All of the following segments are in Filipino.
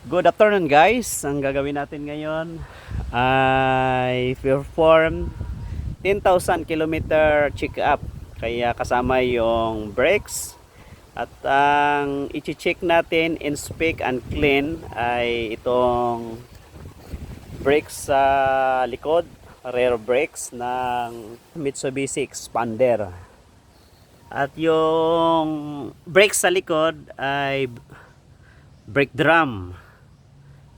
Good afternoon guys. Ang gagawin natin ngayon ay perform 10,000 kilometer check up. Kaya kasama yung brakes at ang i-check natin, inspect and clean ay itong brakes sa likod, rear brakes ng Mitsubishi Expander. At yung brakes sa likod ay brake drum.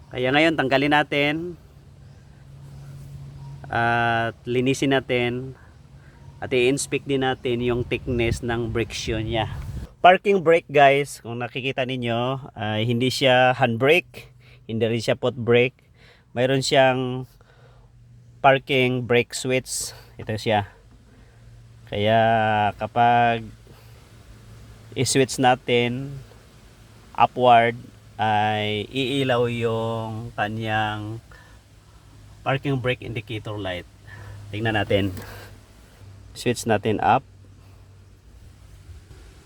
Kaya ngayon tanggalin natin at linisin natin at i-inspect din natin yung thickness ng brake shoe niya. Parking brake guys, kung nakikita ninyo ay hindi siya handbrake, hindi rin siya foot brake. Mayroon siyang parking brake switch. Ito siya. Kaya kapag i-switch natin upward ay iilaw yung kanyang parking brake indicator light. Tingnan natin. Switch natin up.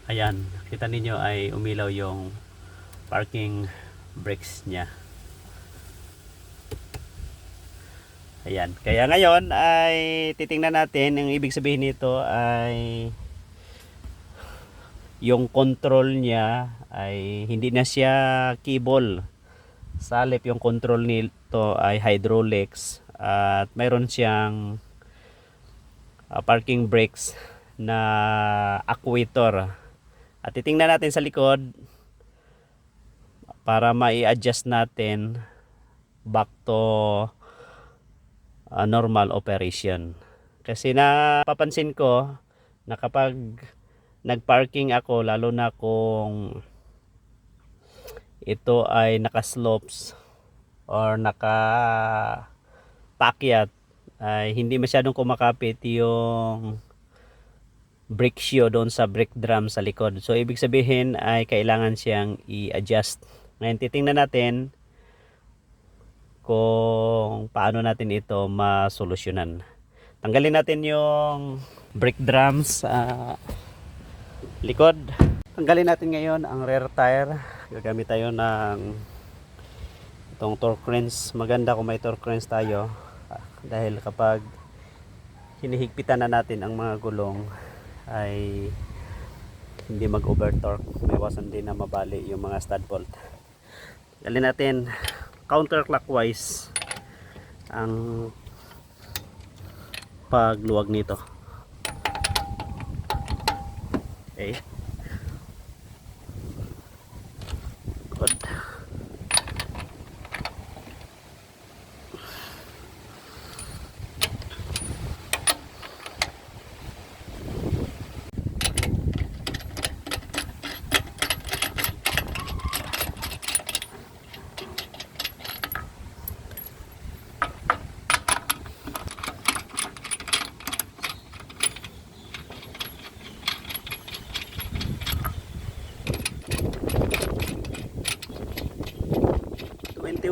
Ayan, kita ninyo ay umilaw yung parking brakes niya. Ayan, kaya ngayon ay titingnan natin, ang ibig sabihin nito ay yung control niya ay hindi na siya cable. Salip yung control nito ay hydraulics at mayroon siyang parking brakes na actuator. At titingnan natin sa likod para mai-adjust natin back to normal operation. Kasi napapansin ko na kapag nagparking ako, lalo na kung ito ay naka-slopes or naka-pakyat, ay hindi masyadong kumakapit yung brake shoe doon sa brake drum sa likod. So ibig sabihin ay kailangan siyang i-adjust. Ngayon titingnan natin kung paano natin ito masolusyonan. Tanggalin natin yung brake drums sa likod. Tanggalin natin ngayon ang rear tire. Gagamit tayo ng itong torque wrench. Maganda kung may torque wrench tayo dahil kapag hinihigpitan na natin ang mga gulong ay hindi mag-over torque. May iwasan din na mabali yung mga stud bolt. Tanggalin natin counterclockwise ang pagluwag nito. Okay. Good.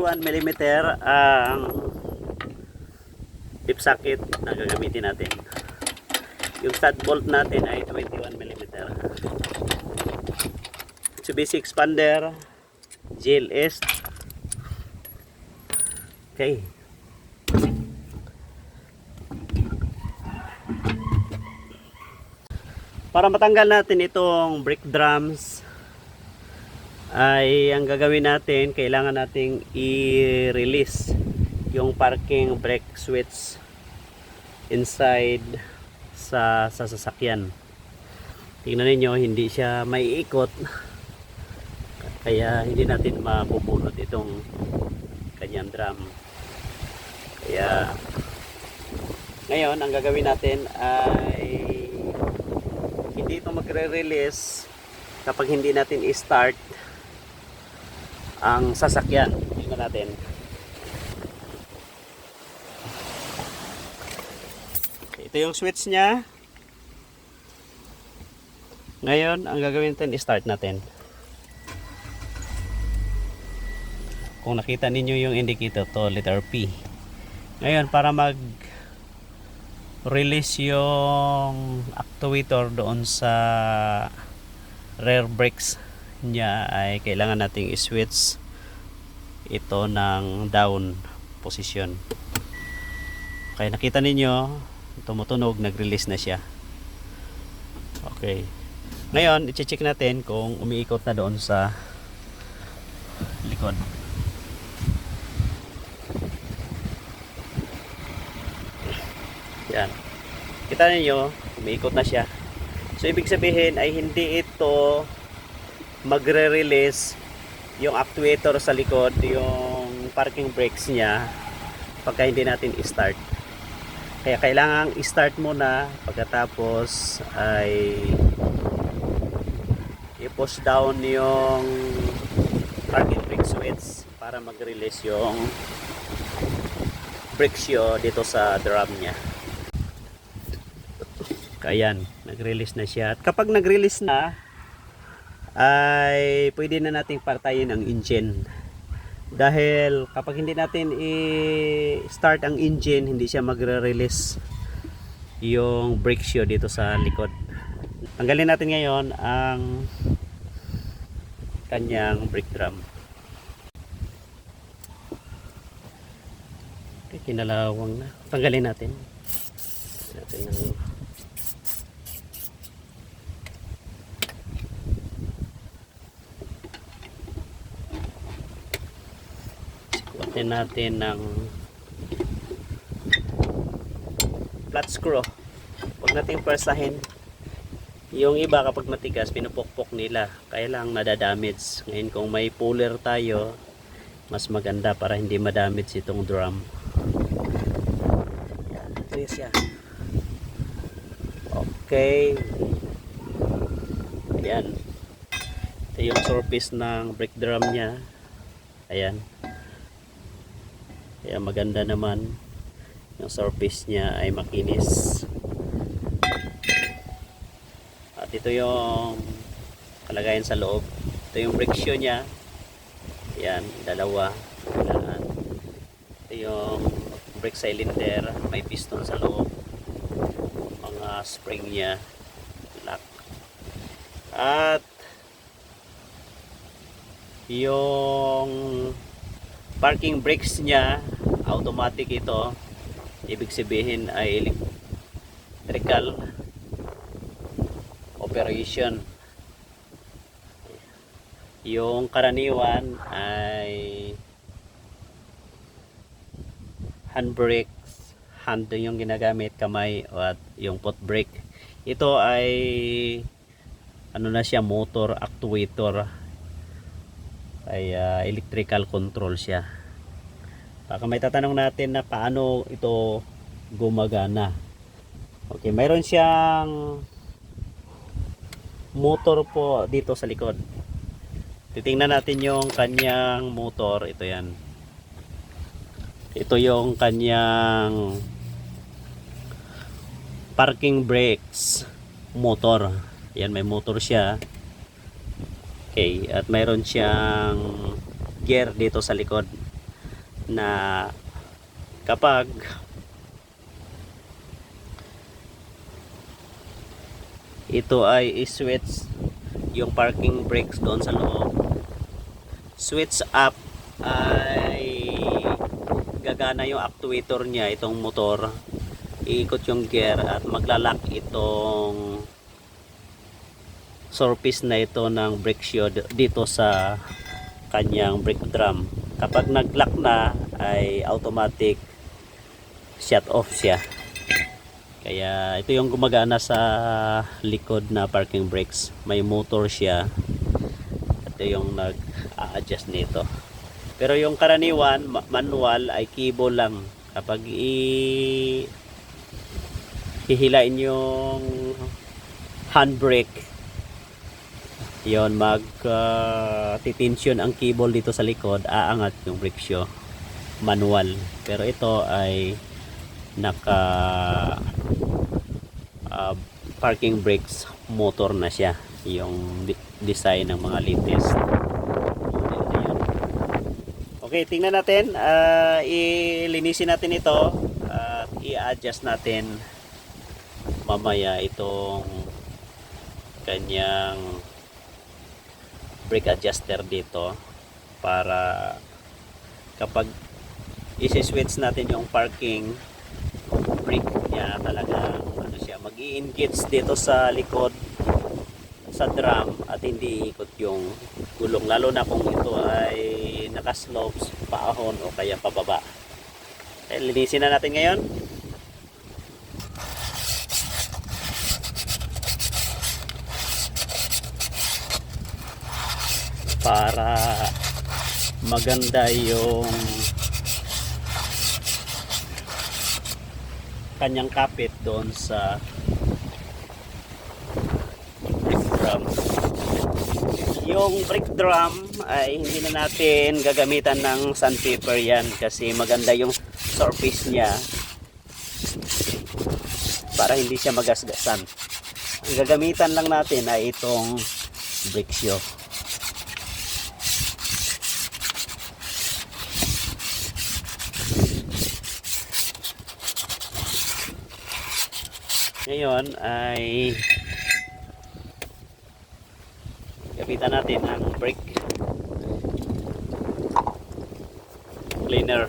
mm ang tip socket na gagamitin natin. Yung stud bolt natin ay 21mm. Mitsubishi Expander GLS. Okay. Para matanggal natin itong brake drums ay ang gagawin natin, kailangan nating i-release yung parking brake switch inside sa sasakyan. Tingnan niyo, hindi siya maiikot kaya hindi natin mapupulot itong kanyang drum. Kaya ngayon ang gagawin natin ay hindi ito magre-release kapag hindi natin i-start ang sasakyan. Tingnan natin. Okay, ito yung switch niya. Ngayon, ang gagawin natin, i-start natin. Kung nakita ninyo yung indicator to, letter P. Ngayon, para mag-release yung actuator doon sa rear brakes niya ay kailangan nating i-switch ito ng down position. Okay, nakita ninyo tumutunog, nag-release na siya. Okay, ngayon i-check natin kung umiikot na doon sa likod. Yan, kita ninyo umiikot na siya. So ibig sabihin ay hindi ito magre-release yung actuator sa likod, yung parking brakes niya, pagka hindi natin i-start. Kaya kailangan i-start muna, pagkatapos ay i-push down yung parking brake switch para mag-release yung brake shoe dito sa drum niya. Ayan, nag-release na siya. At kapag nag-release na, ay pwede na nating partayin ang engine. Dahil kapag hindi natin i-start ang engine, hindi siya magre-release yung brake shoe dito sa likod. Tanggalin natin ngayon ang kanyang brake drum. Okay, kinalawang na. Tanggalin natin. Sikutin natin ng flat screw. Huwag natin persahin. Yung iba kapag matigas, pinupukpok nila. Kaya lang nadadamage. Ngayon kung may puller tayo, mas maganda para hindi madamage itong drum. Yan, ito siya. Okay. Ayan. Ito yung surface ng brake drum niya. Ayan. Kaya maganda naman. Yung surface niya ay makinis. At ito yung kalagayan sa loob. Ito yung brake shoe niya. Ayan, dalawa. Ayan. Ito yung brake cylinder. May piston sa loob. Mga spring niya. Lock. At yung parking brakes niya, automatic ito. Ibig sabihin ay electrical operation. Yung karaniwan ay handbrakes, hand yung ginagamit, kamay, at yung foot brake. Ito ay ano na siya, motor actuator, ay electrical control siya. Baka may tatanong natin na paano ito gumagana. Okay, mayroon siyang motor po dito sa likod. Titingnan natin yung kanyang motor. Ito yan. Ito yung kanyang parking brakes motor. Yan, may motor siya. Okay, at mayroon siyang gear dito sa likod na kapag ito ay i-switch yung parking brakes doon sa loob, switch up, ay gagana yung actuator niya, itong motor, iikot yung gear at maglalak itong surface na ito ng brake shoe dito sa kanyang brake drum. Kapag nag-lock na ay automatic shut off siya. Kaya ito yung gumagana sa likod na parking brakes. May motor siya. Ito yung nag-a-adjust nito. Pero yung karaniwan manual ay cable lang. Kapag hihilain yung handbrake, yon, titensyon ang cable dito sa likod, aangat yung brake shoe, manual. Pero ito ay naka parking brakes motor na siya, yung design ng mga latest. Okay, tingnan natin, ilinisin natin ito at i-adjust natin mamaya itong kanyang brake adjuster dito para kapag isi-switch natin yung parking brake niya, talaga ano siya, mag-i-engage dito sa likod sa drum at hindi ikot yung gulong, lalo na kung ito ay naka-slopes, paahon o kaya pababa. Linisin na natin ngayon. Para maganda yung kanyang kapit doon sa brake drum. Yung brake drum ay hindi na natin gagamitan ng sandpaper yan kasi maganda yung surface niya para hindi siya magasgasan. Ang gagamitan lang natin ay itong brake shoe. Ngayon ay gamitan natin ang brake cleaner.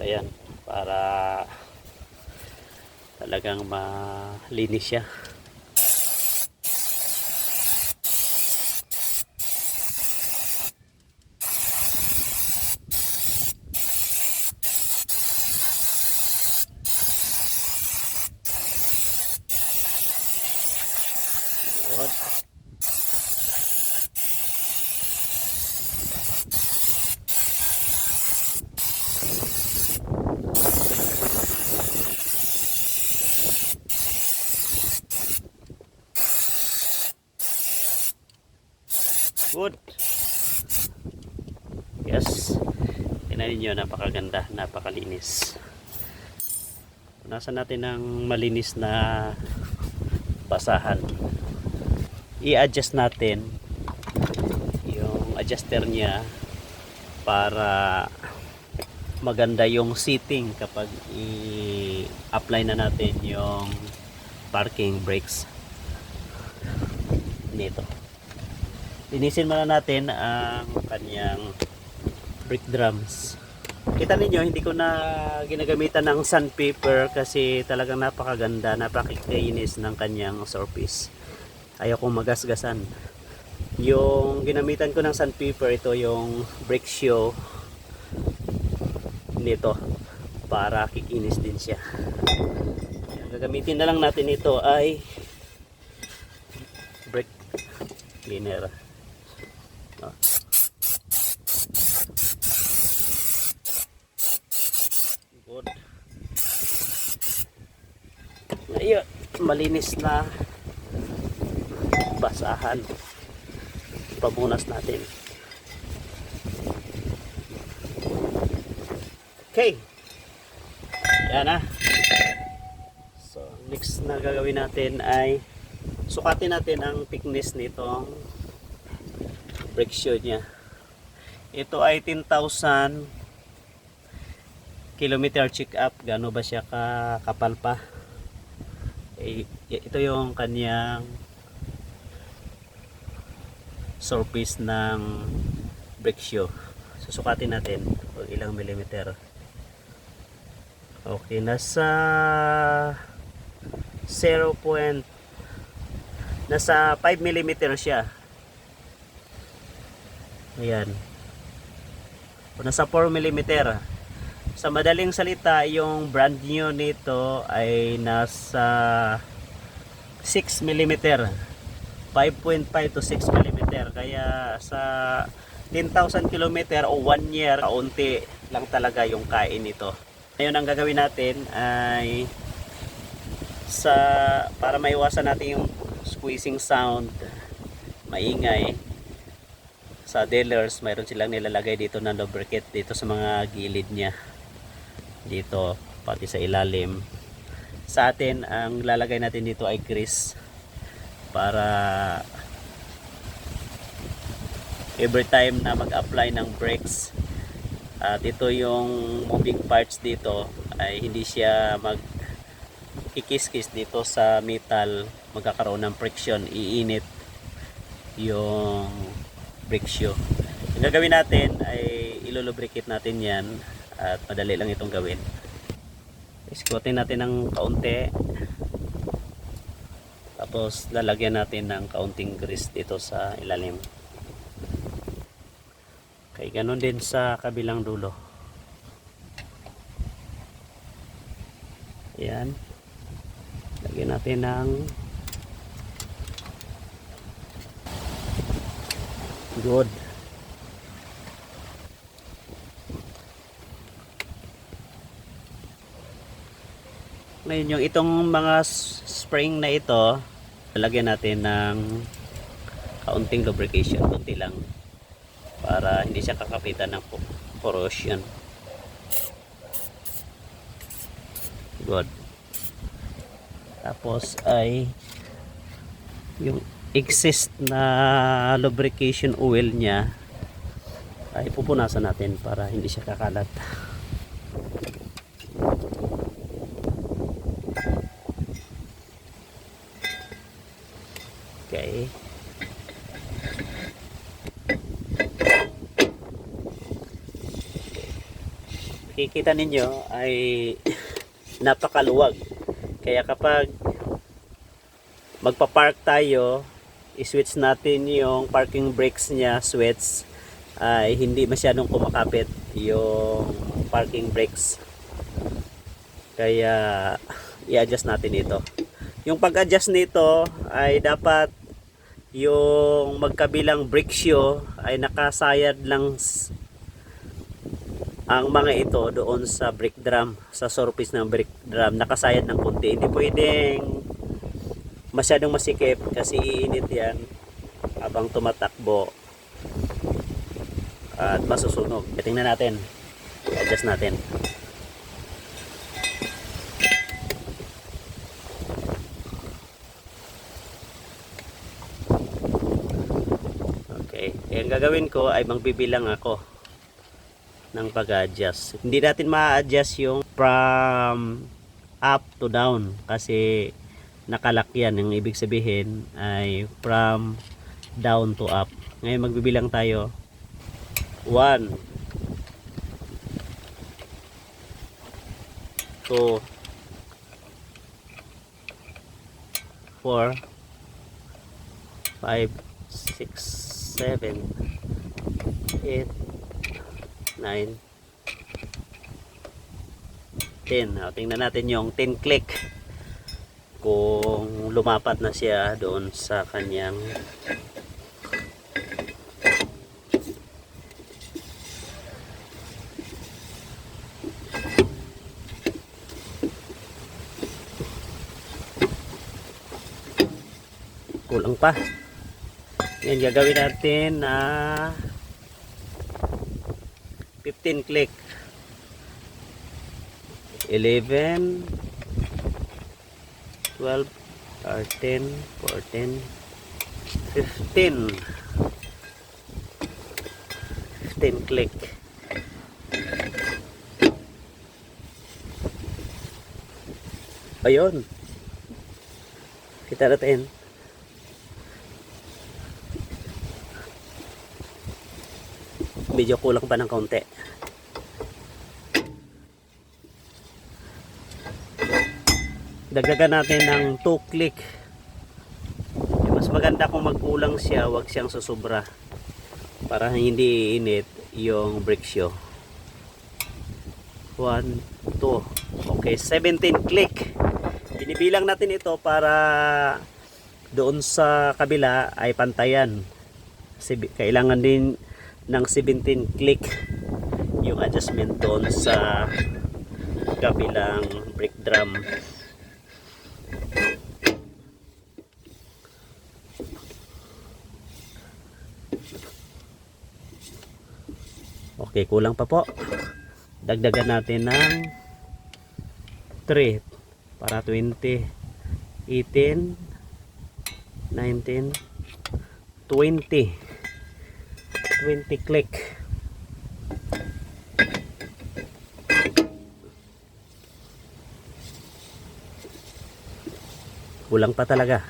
Ayan, para talagang malinis siya. Good. Good. Yes. Tingnan niyo, napakaganda, napakalinis. Punasan natin ng malinis na basahan. I-adjust natin yung adjuster niya para maganda yung seating kapag i-apply na natin yung parking brakes nito. Linisin muna natin ang kanyang brake drums. Kita ninyo, hindi ko na ginagamitan ng sandpaper kasi talagang napakaganda, napakakinis ng kanyang surface. Ayaw kong magasgasan. Yung ginamitan ko ng sandpaper, ito yung brake shoe nito para kikinis din siya. Ang gagamitin na lang natin ito ay brake cleaner. Good. Ngayon, malinis na basahan. Papunas natin. Okay. Yan na. So, next na gagawin natin ay sukatin natin ang thickness nitong brake shoe niya. Ito ay 10,000 kilometer check up. Gaano ba siya kapal pa? Ito yung kanyang surface ng brake shoe. Susukatin natin kung ilang millimeter. Okay, nasa 0. Nasa 5 millimeter siya. Ayan. O nasa 4 millimeter. Sa madaling salita, yung brand new nito ay nasa 6 millimeter. 5.5 to 6 millimeter. Kaya sa 10,000 kilometer o 1 year, kaunti lang talaga yung kain nito. Ngayon ang gagawin natin ay para maiwasan natin yung squeezing sound, maingay, sa dealers mayroon silang nilalagay dito na lubricant dito sa mga gilid niya, dito pati sa ilalim. Sa atin ang lalagay natin dito ay grease para every time na mag-apply ng brakes at ito yung moving parts dito ay hindi siya mag-ikis-kis dito sa metal, magkakaroon ng friction, iinit yung brake shoe. Ang gagawin natin ay ilolubricate natin yan at madali lang itong gawin. Iskutin natin ng kaunti. Tapos lalagyan natin ng kaunting grease dito sa ilalim. Okay, ganun din sa kabilang dulo. Ayan. Lagyan natin ng good. Ngayon yung itong mga spring na ito, lalagyan natin ng kaunting lubrication, kunti lang, para hindi siya kakapitan ng corrosion. Good. Tapos ay yung excess na lubrication oil niya ay pupunasan natin para hindi siya kakalat. Okay. Kikita ninyo ay napakaluwag. Kaya kapag magpa-park tayo, i-switch natin yung parking brakes niya, switch, ay hindi masyadong kumakapit yung parking brakes. Kaya i-adjust natin ito. Yung pag-adjust nito ay dapat yung magkabilang brake shoe ay nakasayad lang ang mga ito doon sa brake drum, sa surface ng brake drum, nakasayad ng konti. Hindi pwedeng masyadong masikip kasi iinit yan habang tumatakbo at masusunog. Tingnan natin, adjust natin. Okay, ang gagawin ko ay magbibilang ako ng pag-adjust. Hindi natin ma-adjust yung from up to down kasi nakalock yan. Ang ibig sabihin ay from down to up. Ngayon magbibilang tayo. 1 2 4 5 6 7 8 9 10. Tingnan natin yung 10 click kung lumapat na siya doon sa kanyang kulang pa. Yan, gagawin natin na 15 click. 11 12 13 14 15 15 click. Ayun, kita natin medyo kulang pa ng kaunti. Dagdagan natin ng 2 click. Mas maganda kung magkulang siya, wag siyang susobra para hindi iinit yung brake shoe. 1 2. Okay, 17 click. Binibilang natin ito para doon sa kabila ay pantayan. Kailangan din ng 17 click yung adjustment doon sa kabilang brake drum. Okay, kulang pa po. Dagdagan natin ng 3 para 20, 18, 19, 20. 20 click. Kulang pa talaga.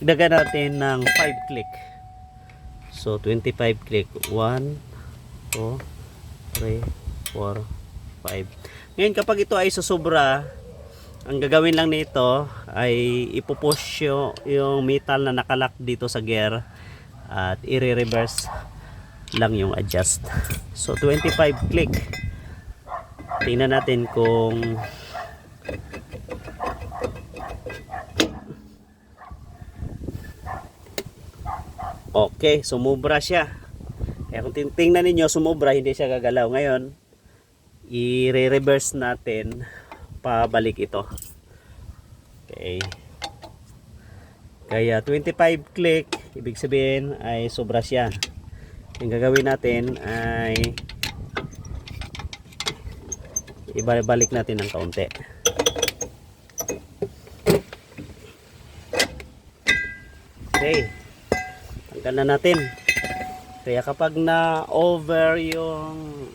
Dagdagan natin ng 5 click. So 25 click. 1, 2, 3, 4, 5. Ngayon kapag ito ay susobra, ang gagawin lang nito ay ipupush yung metal na nakalock dito sa gear at i-reverse lang yung adjust. So 25 click. Tingnan natin kung okay, sumubra siya. Kaya kung tingnan ninyo, sumubra, hindi siya gagalaw. Ngayon, i-reverse natin pabalik ito. Okay. Kaya 25 click, ibig sabihin ay sobra siya. Yung gagawin natin ay ibalik natin ng kaunti. Okay. Tanggal na natin. Kaya kapag na over yung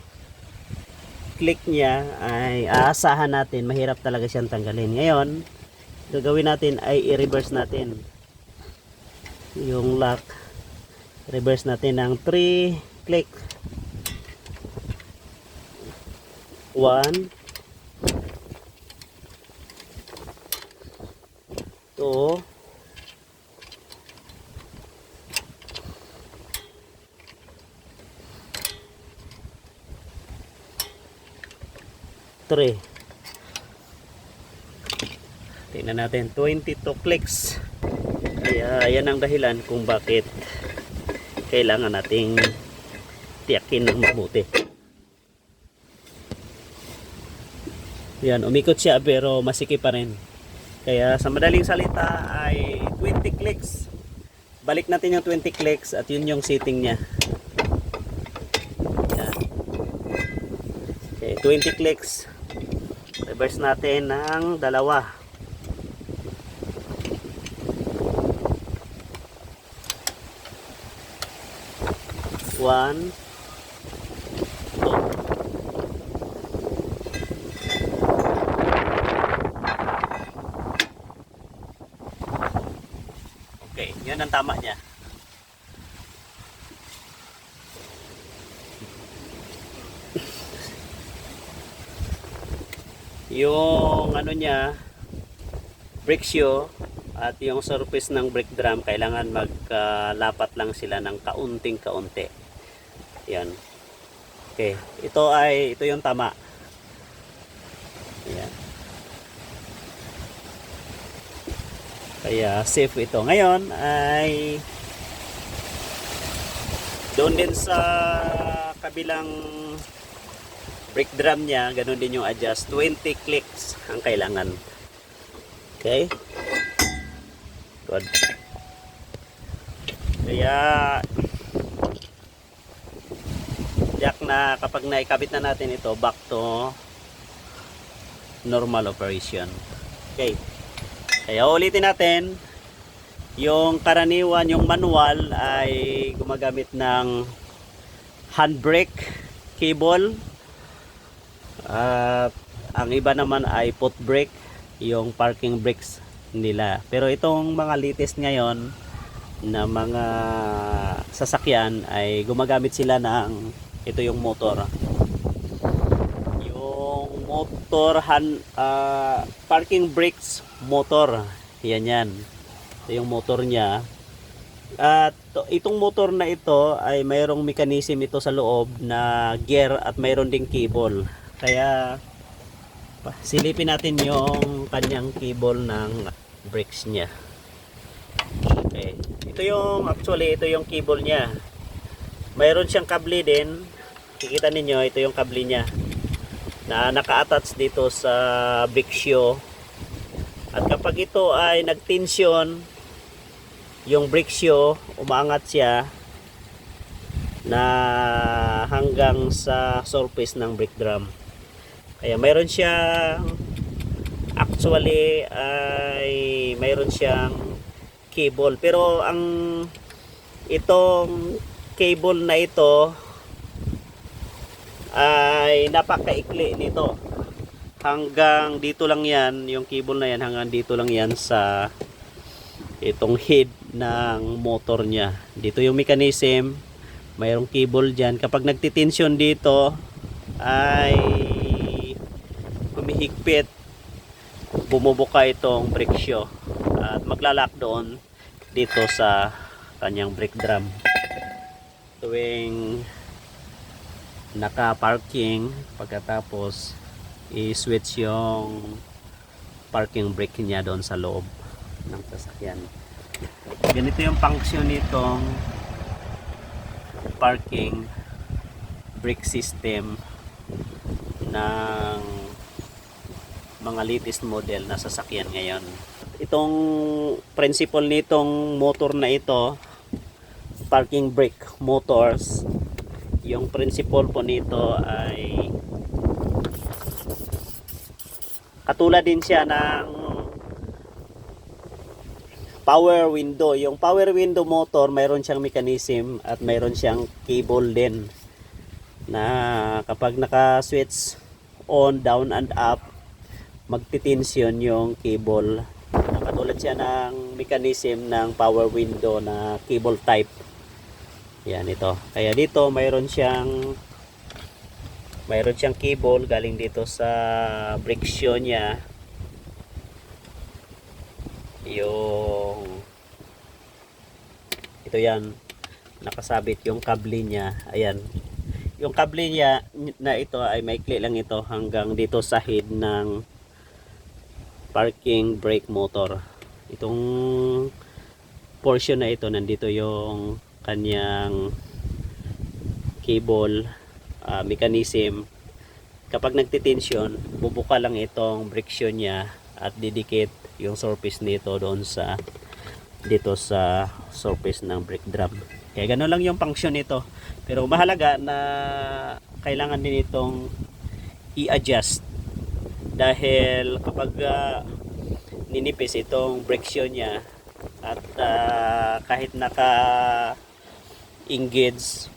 click niya ay aasahan natin mahirap talaga siyang tanggalin. Ngayon, gagawin natin ay i-reverse natin yung lock. Reverse natin ng 3 click. 1, 2, 3. Tingnan natin, 22 clicks. Kaya yan ang dahilan kung bakit kailangan nating tiyakin ng mabuti. Yan, umikot siya pero masikip pa rin. Kaya sa madaling salita ay 20 clicks. Balik natin yung 20 clicks at yun yung setting niya. Yan. Okay, 20 clicks. Reverse natin ng dalawa. One, two. Okay, yun ang tama niya. Yung ano niya, brake shoe at yung surface ng brake drum, kailangan maglapat lang sila ng kaunting-kaunti. Yan. Okay, ito yung tama. Yan. Kaya safe ito. Ngayon ay doon din sa kabilang brake drum niya, ganun din yung adjust. 20 clicks ang kailangan. Okay? Good. Kaya jack na kapag naikabit na natin ito, back to normal operation. Okay. Kaya ulitin natin, yung karaniwan, yung manual ay gumagamit ng handbrake cable. At ang iba naman ay foot brake, yung parking brakes nila. Pero itong mga latest ngayon na mga sasakyan ay gumagamit sila ng ito yung motor. Yung motor parking brakes motor. Yan. Ito yung motor niya. At itong motor na ito ay mayroong mechanism ito sa loob na gear at mayroon ding cable. Kaya silipin natin yung kanyang cable ng brakes niya. Okay. Ito yung cable niya. Mayroon siyang kable din. Kikita ninyo, ito yung kable niya na naka-attach dito sa brake shoe. At kapag ito ay nagtensyon, yung brake shoe, umaangat siya na hanggang sa surface ng brake drum. Kaya mayroon siyang actually ay mayroon siyang cable, pero itong cable na ito ay napakaikli nito. Hanggang dito lang yan, yung cable na yan hanggang dito lang yan sa itong head ng motor niya. Dito yung mechanism, mayroong cable dyan. Kapag nagtitensyon dito ay humihigpit, bumubuka itong brake shoe at maglalak doon dito sa kanyang brake drum. Tuwing naka-parking, pagkatapos i-switch yung parking brake niya doon sa loob ng sasakyan. Ganito yung function nitong parking brake system ng mga latest model na sasakyan ngayon. Itong principle nitong motor na ito, parking brake motors, yung principle po nito ay katulad din siya ng power window. Yung power window motor, mayroon siyang mechanism at mayroon siyang cable din na kapag naka-switch on, down and up, magtitensyon yung cable. Katulad siya ng mechanism ng power window na cable type. Yan ito. Kaya dito mayroon siyang cable galing dito sa brake shoe niya. Ito yan, nakasabit yung kable niya. Ayan, yung kable niya na ito ay maikli lang ito hanggang dito sa head ng parking brake motor. Itong portion na ito, nandito yung kanyang cable mechanism. Kapag nagtitensyon, bubuka lang itong brake shoe niya at didikit yung surface nito doon sa dito sa surface ng brake drum. Kaya gano'n lang yung function nito. Pero mahalaga na kailangan din itong i-adjust dahil kapag ninipis itong brake shoe niya at kahit naka engage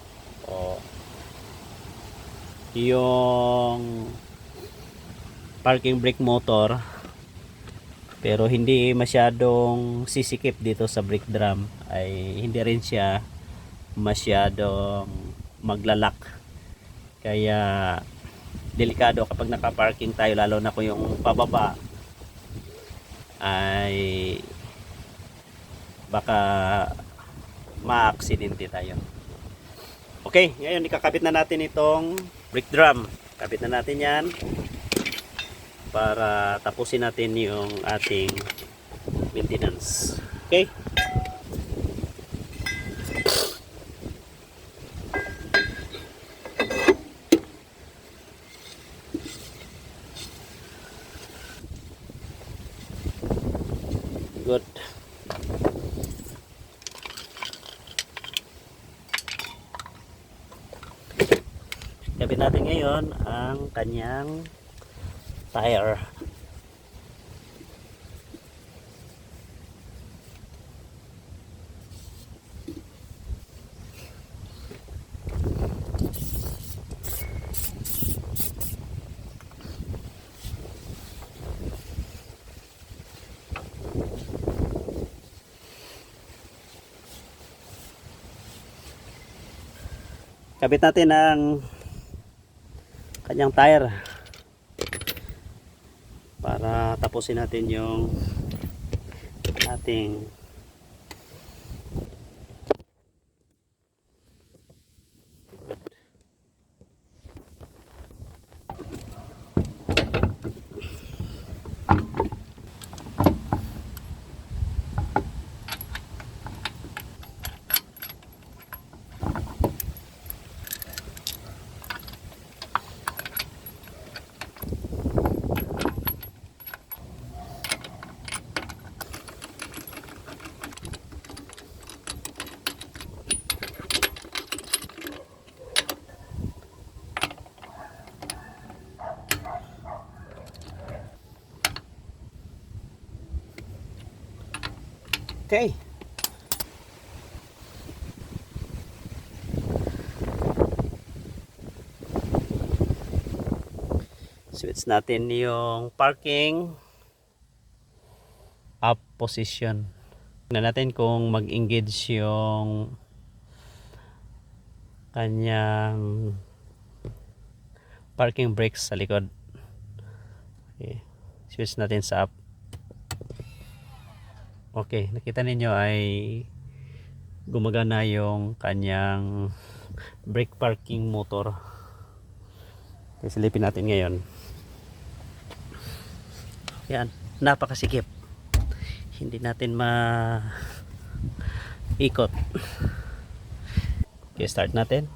yung parking brake motor pero hindi masyadong sisikip dito sa brake drum, ay hindi rin siya masyadong maglalak. Kaya delikado kapag naka-parking tayo, lalo na kung yung pababa ay baka ma-aksidente tayo. Okay, ngayon ikakabit na natin itong brake drum. Kabit na natin yan para tapusin natin yung ating maintenance. Okay? Good. Kabit natin ngayon ang kanyang tire. Kabit natin ang kanyang tire para tapusin natin yung ating okay. Switch natin yung parking up position. Tingnan natin kung mag-engage yung kanyang parking brakes sa likod. Okay. Switch natin sa up. Okay, nakita ninyo ay gumagana yung kanyang brake parking motor. Okay, silipin natin ngayon. Yan, napakasikip. Hindi natin ikot. Okay, start natin.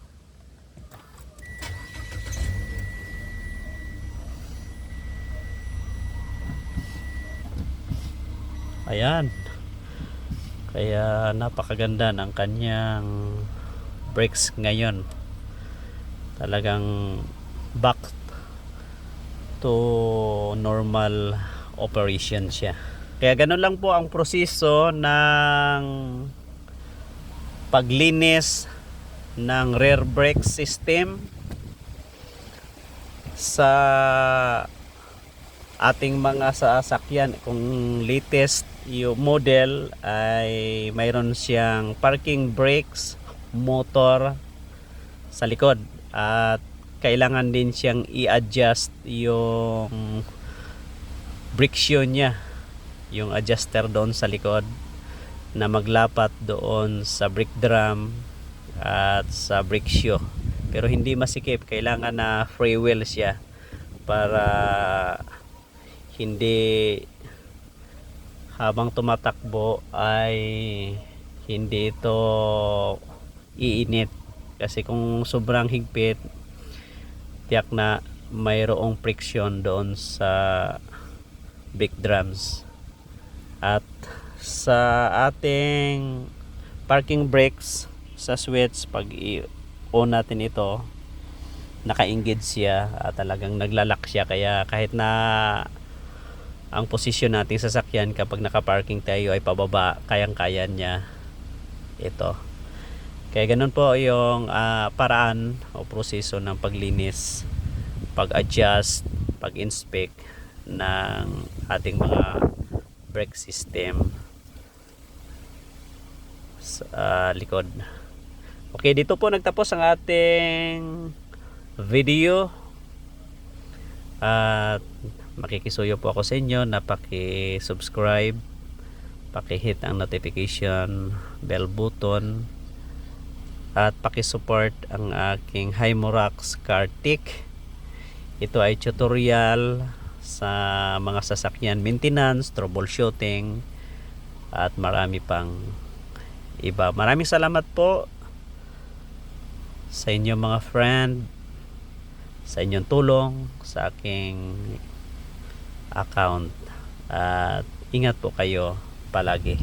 Ayan. Kaya napakaganda ng kanyang brakes ngayon. Talagang back to normal operation siya. Kaya ganun lang po ang proseso ng paglinis ng rear brake system sa ating mga sasakyan. Kung latest yung model ay mayroon siyang parking brakes motor sa likod at kailangan din siyang i-adjust yung friction niya, yung adjuster doon sa likod na maglapat doon sa brake drum at sa brake shoe. Pero hindi masikip, kailangan na free wheel siya para hindi habang tumatakbo ay hindi ito iinit, kasi kung sobrang higpit tiyak na mayroong friction doon sa brake drums. At sa ating parking brakes sa switch, pag i-on natin ito, naka-engage siya at talagang naglalak siya, kaya kahit na ang posisyon nating sasakyan kapag naka-parking tayo ay pababa, kayang-kaya niya ito. Kaya ganun po yung paraan o proseso ng paglinis, pag-adjust, pag-inspect ng ating mga brake system sa likod. Okay, dito po nagtapos ang ating video at makikisuyo po ako sa inyo na paki-subscribe, paki-hit ang notification bell button at paki-support ang aking Himorax Kartik. Ito ay tutorial sa mga sasakyan maintenance, troubleshooting at marami pang iba. Maraming salamat po sa inyong mga friend, sa inyong tulong sa aking account, at ingat po kayo palagi.